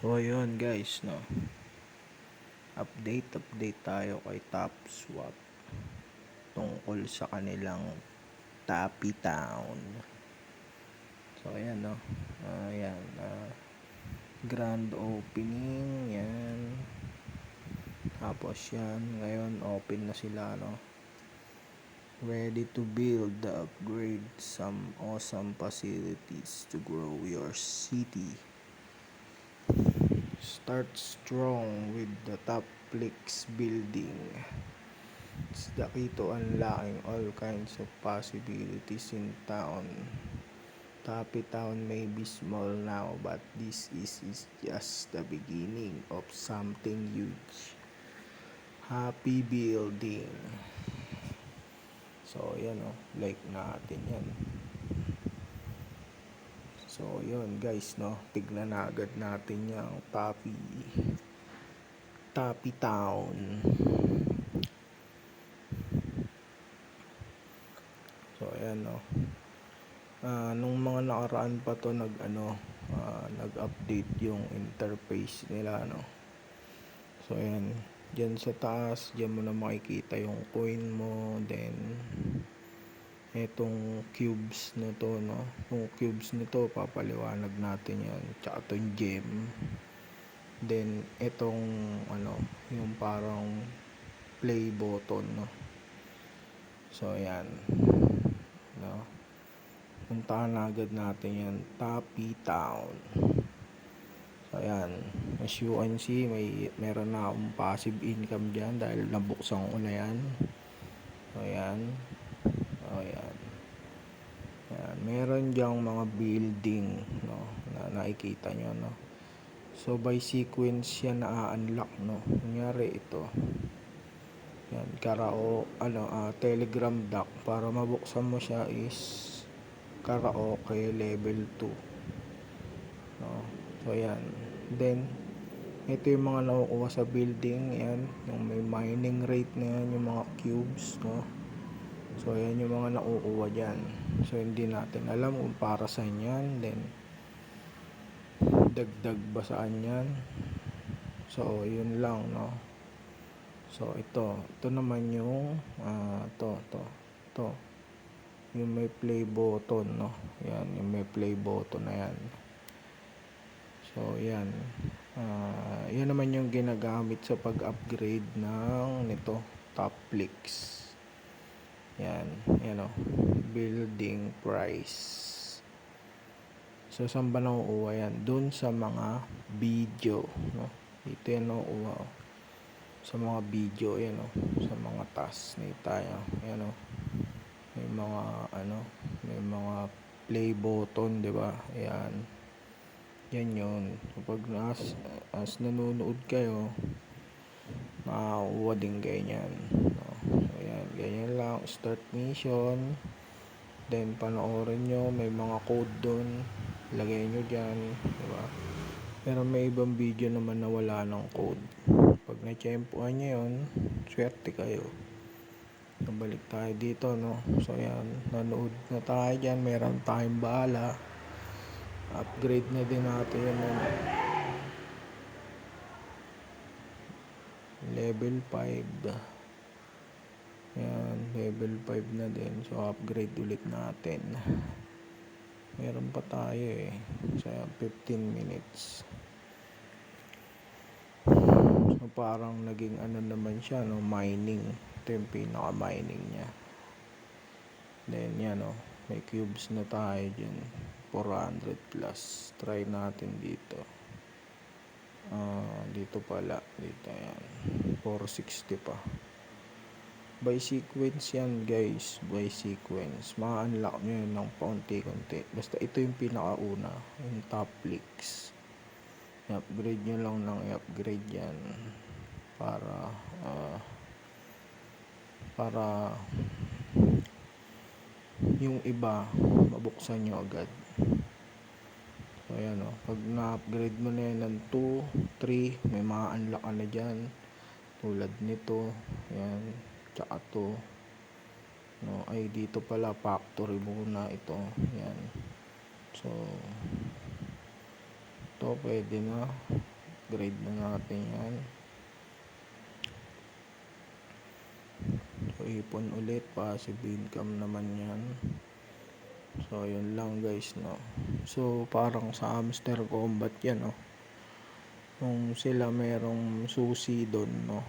So ayun guys, no. Update tayo kay Top Swap tungkol sa kanilang Tappy Town. So ayan, no. Ayan, grand opening yan. Tapos yan, ngayon open na sila, no. Ready to build, upgrade some awesome facilities to grow your city. Start strong with the Top Flix building. It's the key to unlocking all kinds of possibilities in town. Tappy Town may be small now, but this is just the beginning of something huge. Happy building. So yan, like natin yan. So yun guys, no, tignan na agad natin yung Tappy Town. So ayan, no. Nung mga nakaraan pa to nag-update yung interface nila, no. So ayan, diyan sa taas, diyan mo na makikita yung coin mo, then etong cubes na to, no. Yung cubes nito papaliwanag natin yan, tsaka itong gem. Then etong yung parang play button, no. So ayan, no. Puntahan na agad natin yan, Tappy Town. So ayan, as you can see, meron na akong passive income dyan dahil nabuksan ko na yan. So ayan, ayan. Ayan, meron dyang mga building, no, na nakikita nyo, no. So by sequence yan na-unlock, no. Kunyari ito, yan, Telegram dock. Para mabuksan mo siya is karaoke level 2, no. So yan, then ito yung mga nakukuha sa building, yan, yung may mining rate na yan, yung mga cubes, no. So yan yung mga nakukuha dyan. So hindi natin alam kung para saan yan, then dagdag ba saan yan. So yun lang, no. So ito naman yung to yung may play button, no. Yan, yung may play button na yan. So yan, yan naman yung ginagamit sa pag-upgrade ng nito Top Flix. Yan, building price. So saan ba nakukuha yan? Doon sa mga video, no. Dito yan nakukuha, sa mga video, yan, sa mga task na tayo, yan, may mga play button, di ba? Ayan. Yan yun. Kapag as nanonood kayo, makakuha din ganyan. So, ayan, ganyan lang. Start mission. Then, panoorin nyo. May mga code dun. Lagay nyo dyan. Diba? Pero may ibang video naman na wala ng code. Pag na-tsempuan nyo yun, swerte kayo. So, balik tayo dito, no? So, ayan. Nanood na tayo dyan. Meron tayong bala. Upgrade na din natin yun, level 5. Yan, level 5 na din. So upgrade ulit natin. Meron pa tayo sa 15 minutes. So parang naging naman siya, no, mining. Ito yung pinaka mining nya. Then yan, may cubes na tayo dyan, 400 plus. Try natin dito. Dito pala, dito yan, 460 pa. By sequence yan guys, by sequence. Ma-unlock nyo yun ng paunti-kunti. Basta ito yung pinakauna, yung Top Flix. I-upgrade nyo lang ng i-upgrade yan para yung iba mabuksan nyo agad. So ayan, pag na-upgrade mo na yan ng 2, 3, may ma-unlock ka na dyan. Tulad nito, yan, tsaka to, no. Ay, dito pala, factory muna ito, yan. So Ito pwede na. Grade na natin yan. So ipon ulit, passive income naman yan. So yun lang guys, no. So parang sa Hamster Combat yan, no. Kung sila merong susi doon, no.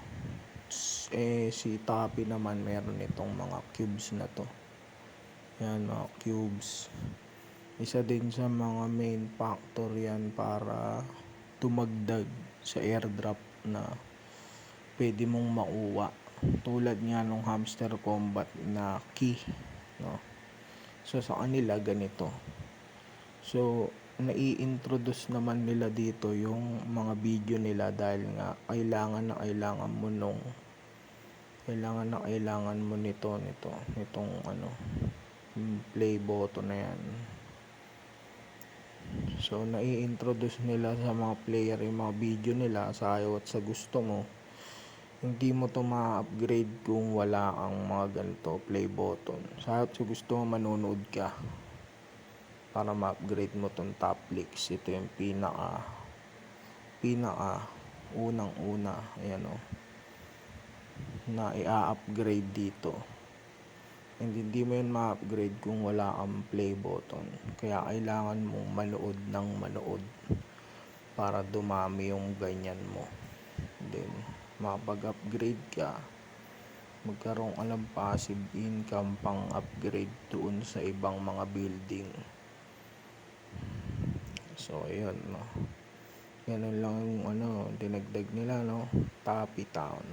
Si Tapi naman meron itong mga cubes na to. Yan, mga cubes. Isa din sa mga main factor yan para tumagdag sa airdrop na pwede mong makuha. Tulad nga nung Hamster Combat na key, no. So sa kanila ganito. So nai-introduce naman nila dito yung mga video nila dahil nga kailangan mo nitong play button na yan. So nai-introduce nila sa mga player yung mga video nila sa ayaw at sa gusto mo. Hindi mo to ma-upgrade kung wala kang mga ganito play button. Sa ayaw at sa gusto mo, manonood ka para ma-upgrade mo tong top leaks. Ito yung pinaka unang-una, ayan o, na i-upgrade dito. And hindi mo yun ma-upgrade kung wala kang play button. Kaya kailangan mong manood para dumami yung ganyan mo. Then mapag-upgrade ka, magkaroon ka ng passive income pang upgrade doon sa ibang mga building. So ayun, no. Ganun lang yung dinagdag nila, no. Tapi Town.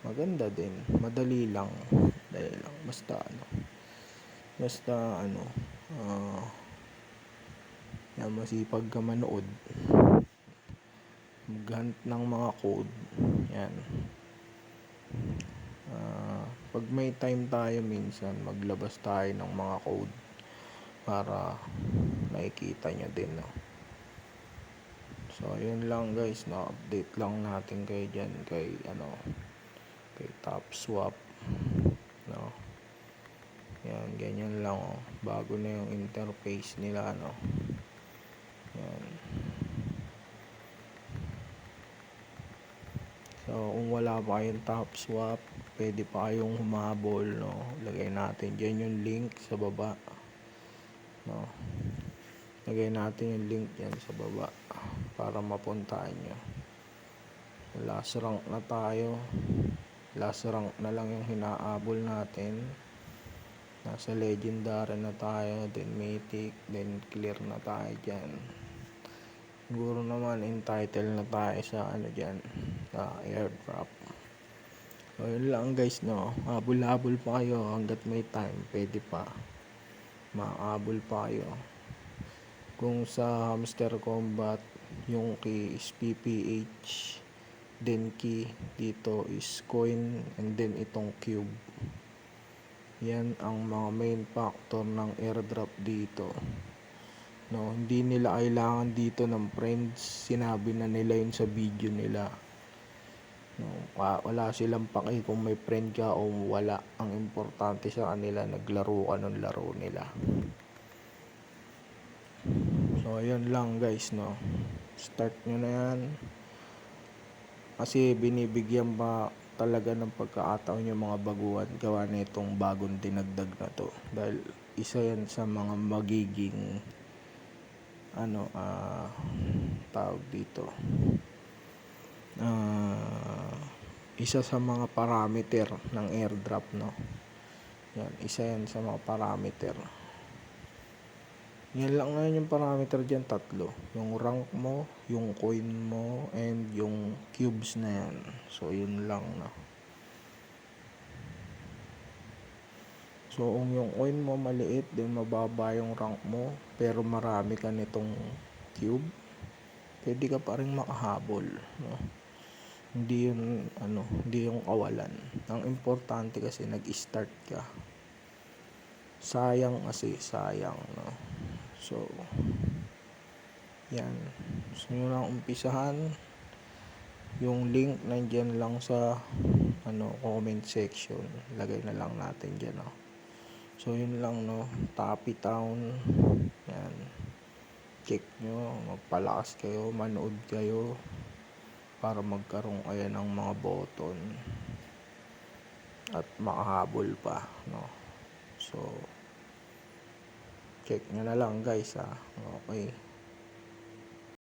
Maganda din, madali lang. Basta yan, masipag ka manood, maghunt ng mga code. Yan. Pag may time tayo minsan, maglabas tayo ng mga code para nakikita nyo din, no. So yun lang guys, no. Update lang natin kayo dyan kay TopSwap, no. Yan, ganyan lang, oh. Bago na yung interface nila, no. Yan. So kung wala pa kayong TopSwap, pwede pa kayong humabol, no. Lagay natin dyan yung link sa baba, no. Lagay natin yung link dyan sa baba para mapuntahan nyo. Last rank na tayo. Last rank na lang yung hinaabol natin. Nasa legendary na tayo, then mythic, then clear na tayo dyan. Siguro naman entitled na tayo sa dyan, sa airdrop. So yun lang guys, no. Habol-habol pa kayo hanggat may time, pwede pa. Maabol pa kayo. Kung sa Hamster Combat, yung key is PPH, then key dito is coin, and then itong cube. Yan ang mga main factor ng airdrop dito, no. Hindi nila kailangan dito ng friends, sinabi na nila yun sa video nila, no. Wala silang paki kung may friend ka o wala. Ang importante sa kanila, naglaro ka ng laro nila. So ayun lang guys, no. Start nyo na yan, kasi binibigyan pa talaga ng pagkakataon yung mga baguhan gawa na itong bagong dinagdag na to, dahil isa yan sa mga magiging tawag dito, isa sa mga parameter ng airdrop, no. Yan, isa yan sa mga parameter. Yan lang na yung parameter dyan, tatlo. Yung rank mo, yung coin mo, and yung cubes na yan. So, yun lang, no. So, kung yung coin mo maliit, then mababa yung rank mo, pero marami ka nitong cube, pwede ka pa rin makahabol, no. Hindi yung kawalan. Ang importante kasi nag-start ka. Sayang, no. So, yan. Gusto nyo lang umpisahan, yung link nandyan lang sa comment section. Lagay na lang natin dyan, no. So yun lang, no. Tapi Town. Yan. check nyo, magpalakas kayo, manood kayo para magkaroon kayo ng mga button at makahabol pa, no? So check nyo na lang guys, ha. Okay.